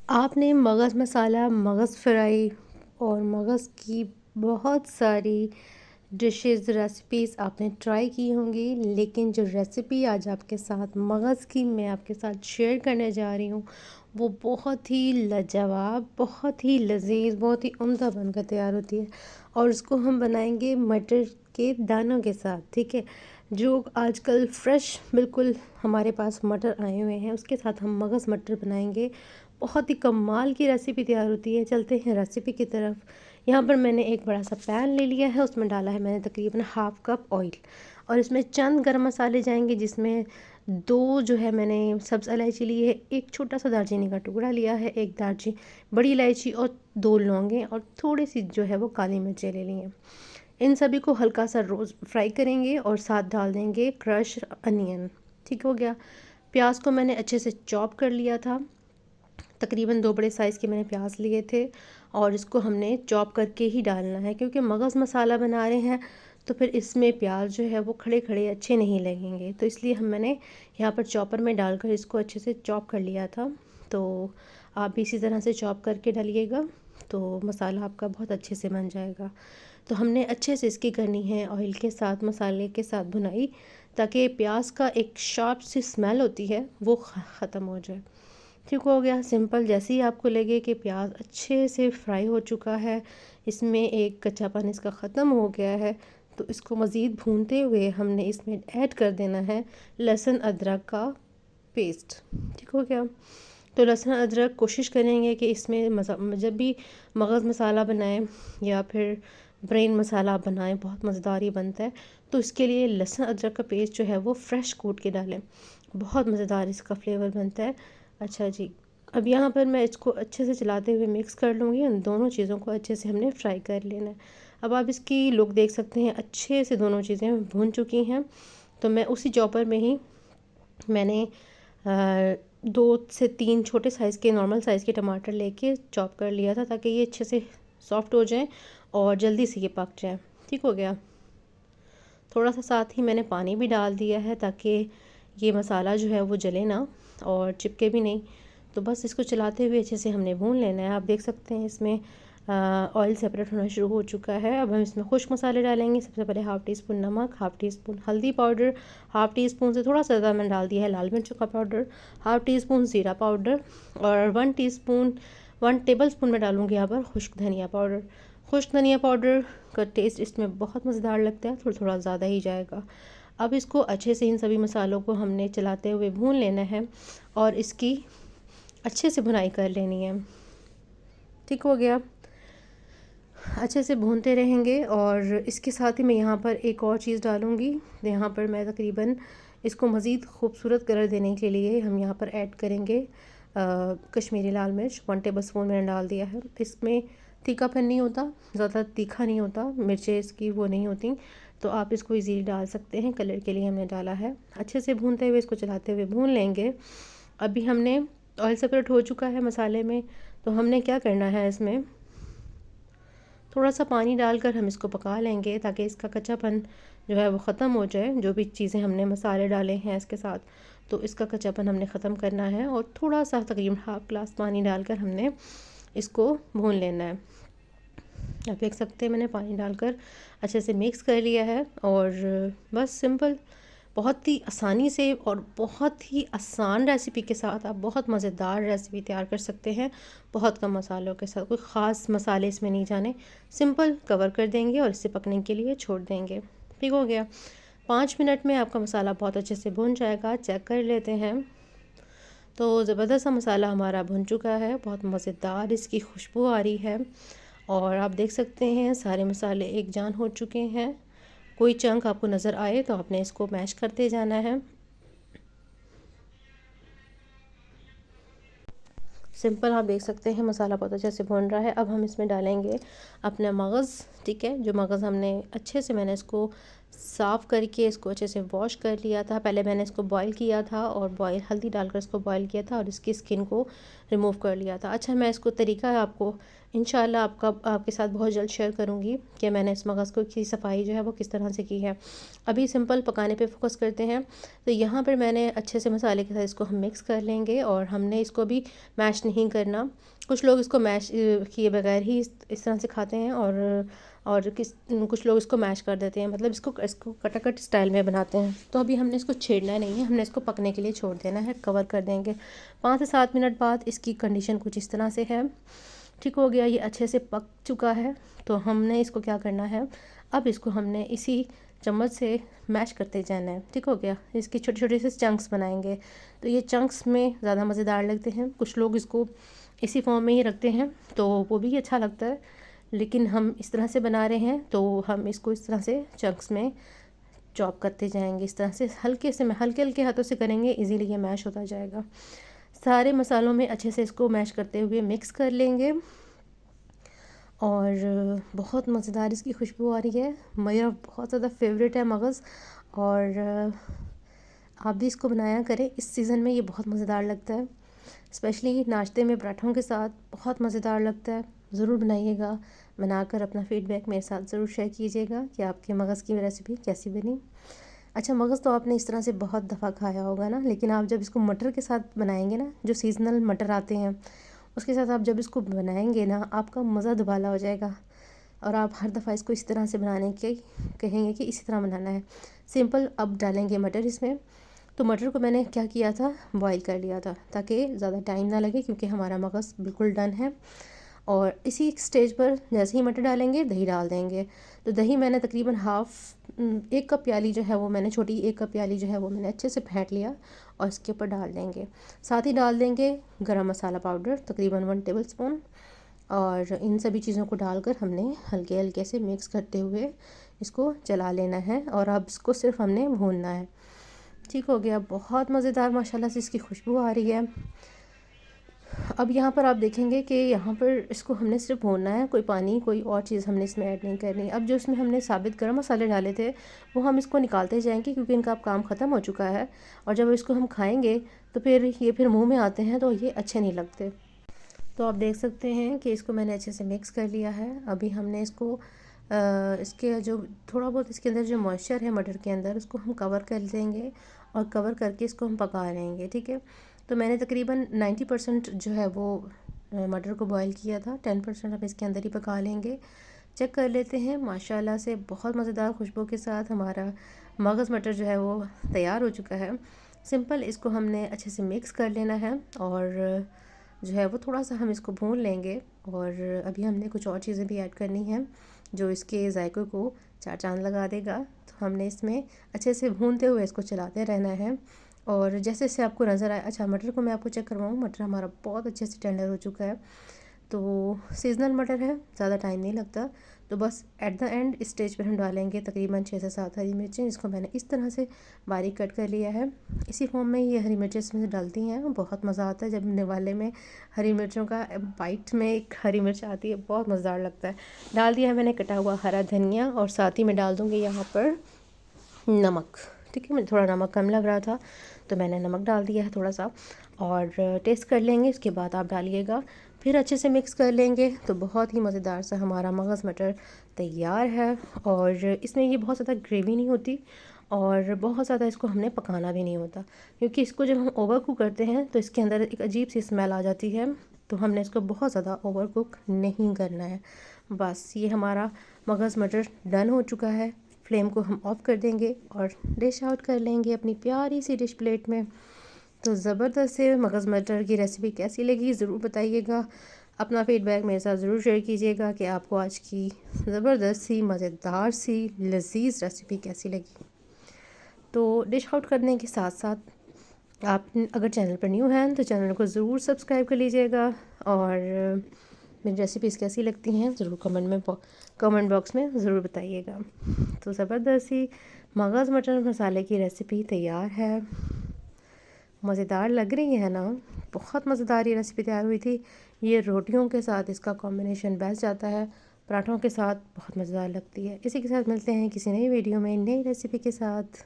आपने मगज़ मसाला, मगज़ फ्राई और मगज़ की बहुत सारी डिशेज़, रेसिपीज़ आपने ट्राई की होंगी, लेकिन जो रेसिपी आज आपके साथ मगज़ की मैं आपके साथ शेयर करने जा रही हूँ, वो बहुत ही लाजवाब, बहुत ही लज़ीज़, बहुत ही उम्दा बनकर तैयार होती है। और उसको हम बनाएंगे मटर के दानों के साथ, ठीक है। जो आजकल फ्रेश बिल्कुल हमारे पास मटर आए हुए हैं, उसके साथ हम मगज़ मटर बनाएंगे। बहुत ही कमाल की रेसिपी तैयार होती है। चलते हैं रेसिपी की तरफ। यहाँ पर मैंने एक बड़ा सा पैन ले लिया है, उसमें डाला है मैंने तकरीबन हाफ़ कप ऑयल, और इसमें चंद गरम मसाले जाएंगे, जिसमें दो जो है मैंने सब्ज़ इलायची ली है, एक छोटा सा दालचीनी का टुकड़ा लिया है, एक दालचीनी बड़ी इलायची और दो लौंगे और थोड़ी सी जो है वो काली मिर्चें ले ली हैं। इन सभी को हल्का सा रोज़ फ्राई करेंगे और साथ डाल देंगे क्रश अनियन। ठीक हो गया। प्याज को मैंने अच्छे से चॉप कर लिया था। तकरीबन 2 बड़े साइज़ के मैंने प्याज लिए थे और इसको हमने चॉप करके ही डालना है, क्योंकि मगज़ मसाला बना रहे हैं तो फिर इसमें प्याज जो है वो खड़े खड़े अच्छे नहीं लगेंगे, तो इसलिए मैंने यहाँ पर चॉपर में डालकर इसको अच्छे से चॉप कर लिया था। तो आप भी इसी तरह से चॉप करके डालिएगा, तो मसाला आपका बहुत अच्छे से बन जाएगा। तो हमने अच्छे से इसकी करनी है ऑयल के साथ, मसाले के साथ भुनाई, ताकि प्याज का एक शार्प सी स्मेल होती है वो ख़त्म हो जाए। ठीक हो गया। सिंपल, जैसे ही आपको लगे कि प्याज अच्छे से फ्राई हो चुका है, इसमें एक कच्चापन इसका ख़त्म हो गया है, तो इसको मज़ीद भूनते हुए हमने इसमें ऐड कर देना है लहसुन अदरक का पेस्ट। ठीक हो गया। तो लहसुन अदरक कोशिश करेंगे कि इसमें जब भी मगज़ मसाला बनाएं या फिर ब्रेन मसाला आप बनाएं, बहुत मज़ेदार ही बनता है। तो इसके लिए लहसुन अदरक का पेस्ट जो है वो फ्रेश कूट के डालें, बहुत मज़ेदार इसका फ्लेवर बनता है। अच्छा जी, अब यहाँ पर मैं इसको अच्छे से चलाते हुए मिक्स कर लूँगी। उन दोनों चीज़ों को अच्छे से हमने फ्राई कर लेना है। अब आप इसकी लुक देख सकते हैं, अच्छे से दोनों चीज़ें भून चुकी हैं। तो मैं उसी चॉपर में ही मैंने 2 से 3 छोटे साइज़ के, नॉर्मल साइज़ के टमाटर लेके चॉप कर लिया था, ताकि ये अच्छे से सॉफ्ट हो जाएं और जल्दी से ये पक जाए। ठीक हो गया। थोड़ा सा साथ ही मैंने पानी भी डाल दिया है, ताकि ये मसाला जो है वो जले ना और चिपके भी नहीं। तो बस इसको चलाते हुए अच्छे से हमने भून लेना है। आप देख सकते हैं इसमें ऑयल सेपरेट होना शुरू हो चुका है। अब हम इसमें खुश्क मसाले डालेंगे। सबसे पहले हाफ़ टी स्पून नमक, हाफ़ टी स्पून हल्दी पाउडर, हाफ़ टी स्पून से थोड़ा सा ज़्यादा मैंने डाल दिया है लाल मिर्च का पाउडर, हाफ़ टी स्पून ज़ीरा पाउडर और 1 टेबल स्पून मैं डालूँगी यहाँ पर खुश्क धनिया पाउडर। खुश्क धनिया पाउडर का टेस्ट इसमें बहुत मज़ेदार लगता है, थोड़ा थोड़ा ज़्यादा ही जाएगा। अब इसको अच्छे से इन सभी मसालों को हमने चलाते हुए भून लेना है और इसकी अच्छे से भुनाई कर लेनी है। ठीक हो गया। अच्छे से भूनते रहेंगे और इसके साथ ही मैं यहाँ पर एक और चीज़ डालूँगी। यहाँ पर मैं तकरीबन इसको मज़ीद खूबसूरत कलर देने के लिए हम यहाँ पर ऐड करेंगे कश्मीरी लाल मिर्च। 1 टेबल स्पून मैंने डाल दिया है। इसमें तीखापन नहीं होता, ज़्यादा तीखा नहीं होता, मिर्चें इसकी वो नहीं होती, तो आप इसको इजीली डाल सकते हैं। कलर के लिए हमने डाला है। अच्छे से भूनते हुए इसको चलाते हुए भून लेंगे। अभी हमने ऑयल सेपरेट हो चुका है मसाले में, तो हमने क्या करना है, इसमें थोड़ा सा पानी डालकर हम इसको पका लेंगे, ताकि इसका कच्चापन जो है वो ख़त्म हो जाए। जो भी चीज़ें हमने मसाले डाले हैं इसके साथ, तो इसका कच्चापन हमने ख़त्म करना है और थोड़ा सा तकरीबन हाफ़ ग्लास पानी डालकर हमने इसको भून लेना है। आप देख सकते हैं मैंने पानी डालकर अच्छे से मिक्स कर लिया है। और बस सिंपल, बहुत ही आसानी से और बहुत ही आसान रेसिपी के साथ आप बहुत मज़ेदार रेसिपी तैयार कर सकते हैं, बहुत कम मसालों के साथ। कोई ख़ास मसाले इसमें नहीं जाने, सिंपल कवर कर देंगे और इसे पकने के लिए छोड़ देंगे। ठीक हो गया। 5 मिनट में आपका मसाला बहुत अच्छे से भुन जाएगा। चेक कर लेते हैं। तो ज़बरदस्त सा मसाला हमारा भुन चुका है, बहुत मज़ेदार इसकी खुशबू आ रही है और आप देख सकते हैं सारे मसाले एक जान हो चुके हैं। कोई चंक आपको नज़र आए तो आपने इसको मैश करते जाना है। सिंपल, आप देख सकते हैं मसाला बहुत अच्छे से भुन रहा है। अब हम इसमें डालेंगे अपना मगज़। ठीक है, जो मगज़ हमने अच्छे से, मैंने इसको साफ़ करके इसको अच्छे से वॉश कर लिया था। पहले मैंने इसको बॉईल किया था और हल्दी डालकर इसको बॉईल किया था और इसकी स्किन को रिमूव कर लिया था। अच्छा, मैं इसको तरीका आपको इंशाल्लाह आपके साथ बहुत जल्द शेयर करूँगी कि मैंने इस मगज़ को की सफाई जो है वो किस तरह से की है। अभी सिंपल पकाने पे फोकस करते हैं। तो यहाँ पर मैंने अच्छे से मसाले के साथ इसको हम मिक्स कर लेंगे और हमने इसको भी मैश नहीं करना। कुछ लोग इसको मैश किए बगैर ही इस तरह से खाते हैं और कुछ लोग इसको मैश कर देते हैं, मतलब इसको कटाकट स्टाइल में बनाते हैं। तो अभी हमने इसको छेड़ना नहीं है, हमने इसको पकने के लिए छोड़ देना है, कवर कर देंगे। 5 से 7 मिनट बाद इसकी कंडीशन कुछ इस तरह से है। ठीक हो गया, ये अच्छे से पक चुका है। तो हमने इसको क्या करना है, अब इसको हमने इसी चम्मच से मैश करते जाना है। ठीक हो गया, इसके छोटे छोटे से चंक्स बनाएंगे। तो ये चंक्स में ज़्यादा मज़ेदार लगते हैं। कुछ लोग इसको इसी फॉर्म में ही रखते हैं तो वो भी अच्छा लगता है, लेकिन हम इस तरह से बना रहे हैं तो हम इसको इस तरह से चंक्स में चॉप करते जाएंगे। इस तरह से हल्के हल्के हाथों से करेंगे, इजीली ये मैश होता जाएगा। सारे मसालों में अच्छे से इसको मैश करते हुए मिक्स कर लेंगे और बहुत मज़ेदार इसकी खुशबू आ रही है। मेरा बहुत ज़्यादा फेवरेट है मगज़, और आप भी इसको बनाया करें। इस सीज़न में ये बहुत मज़ेदार लगता है, स्पेशली नाश्ते में पराठों के साथ बहुत मज़ेदार लगता है। ज़रूर बनाइएगा, बनाकर अपना फ़ीडबैक मेरे साथ ज़रूर शेयर कीजिएगा कि आपके मगज़ की रेसिपी कैसी बनी। अच्छा, मगज़ तो आपने इस तरह से बहुत दफ़ा खाया होगा ना, लेकिन आप जब इसको मटर के साथ बनाएंगे ना, जो सीज़नल मटर आते हैं उसके साथ आप जब इसको बनाएंगे ना, आपका मज़ा दुबाला हो जाएगा और आप हर दफ़ा इसको इस तरह से बनाने के कहेंगे कि इसी तरह बनाना है। सिंपल अब डालेंगे मटर इसमें। तो मटर को मैंने क्या किया था, बॉईल कर लिया था ताकि ज़्यादा टाइम ना लगे, क्योंकि हमारा मगज़ बिल्कुल डन है। और इसी स्टेज पर जैसे ही मटर डालेंगे दही डाल देंगे। तो दही मैंने तकरीबन एक कप प्याली जो है वो मैंने छोटी 1 कप प्याली जो है वो मैंने अच्छे से फेंट लिया और इसके ऊपर डाल देंगे। साथ ही डाल देंगे गरम मसाला पाउडर तकरीबन 1 टेबल स्पून, और इन सभी चीज़ों को डालकर हमने हल्के हल्के से मिक्स करते हुए इसको चला लेना है और अब इसको सिर्फ हमने भूनना है। ठीक हो गया, बहुत मज़ेदार माशाल्लाह से इसकी खुशबू आ रही है। अब यहाँ पर आप देखेंगे कि यहाँ पर इसको हमने सिर्फ भूनना है, कोई पानी कोई और चीज़ हमने इसमें ऐड नहीं करनी। अब जो इसमें हमने साबित गरम मसाले डाले थे वो हम इसको निकालते जाएंगे, क्योंकि इनका अब काम ख़त्म हो चुका है। और जब इसको हम खाएंगे तो फिर मुंह में आते हैं तो ये अच्छे नहीं लगते। तो आप देख सकते हैं कि इसको मैंने अच्छे से मिक्स कर लिया है। अभी हमने इसको इसके जो थोड़ा बहुत इसके अंदर जो मॉइस्चर है मटर के अंदर, उसको हम कवर कर देंगे और कवर करके इसको हम पका लेंगे। ठीक है, तो मैंने तकरीबन 90% जो है वो मटर को बॉईल किया था, 10% हम इसके अंदर ही पका लेंगे। चेक कर लेते हैं, माशाल्लाह से बहुत मज़ेदार खुशबू के साथ हमारा मगज़ मटर जो है वो तैयार हो चुका है। सिंपल इसको हमने अच्छे से मिक्स कर लेना है और जो है वो थोड़ा सा हम इसको भून लेंगे। और अभी हमने कुछ और चीज़ें भी ऐड करनी हैं जो इसके जायके को चार चांद लगा देगा। तो हमने इसमें अच्छे से भूनते हुए इसको चलाते रहना है और जैसे जैसे आपको नज़र आए। अच्छा, मटर को मैं आपको चेक करवाऊँ, मटर हमारा बहुत अच्छे से टेंडर हो चुका है। तो सीजनल मटर है, ज़्यादा टाइम नहीं लगता। तो बस एट द एंड इस स्टेज पर हम डालेंगे तकरीबन 6 से 7 हरी मिर्चें, जिसको मैंने इस तरह से बारीक कट कर लिया है। इसी फॉर्म में ये हरी मिर्चें इसमें से डलती हैं। बहुत मज़ा आता है जब निवाले में हरी मिर्चों का बाइट में एक हरी मिर्च आती है, बहुत मज़ेदार लगता है। डाल दिया है मैंने कटा हुआ हरा धनिया और साथ ही मैं डाल दूँगी यहाँ पर नमक। ठीक है, मुझे थोड़ा नमक कम लग रहा था तो मैंने नमक डाल दिया है थोड़ा सा, और टेस्ट कर लेंगे। इसके बाद आप डालिएगा, फिर अच्छे से मिक्स कर लेंगे। तो बहुत ही मज़ेदार सा हमारा मगज़ मटर तैयार है। और इसमें ये बहुत ज़्यादा ग्रेवी नहीं होती और बहुत ज़्यादा इसको हमने पकाना भी नहीं होता, क्योंकि इसको जब हम ओवर कुक करते हैं तो इसके अंदर एक अजीब सी स्मेल आ जाती है। तो हमने इसको बहुत ज़्यादा ओवर कुक नहीं करना है। बस ये हमारा मगज़ मटर डन हो चुका है। फ्लेम को हम ऑफ़ कर देंगे और डिश आउट कर लेंगे अपनी प्यारी सी डिश प्लेट में। तो ज़बरदस्त से मगज़ मटर की रेसिपी कैसी लगी ज़रूर बताइएगा। अपना फ़ीडबैक मेरे साथ ज़रूर शेयर कीजिएगा कि आपको आज की ज़बरदस्त सी मज़ेदार सी लज़ीज़ रेसिपी कैसी लगी। तो डिश आउट करने के साथ साथ आप अगर चैनल पर न्यू हैं तो चैनल को ज़रूर सब्सक्राइब कर लीजिएगा, और मेरी रेसिपीज़ कैसी लगती हैं ज़रूर कमेंट बॉक्स में ज़रूर बताइएगा। तो ज़बरदस्त सी मगज़ मटर मसाले की रेसिपी तैयार है। मज़ेदार लग रही है ना, बहुत मज़ेदार ये रेसिपी तैयार हुई थी। ये रोटियों के साथ इसका कॉम्बिनेशन बेस्ट जाता है, पराठों के साथ बहुत मज़ेदार लगती है। इसी के साथ मिलते हैं किसी नई वीडियो में नई रेसिपी के साथ।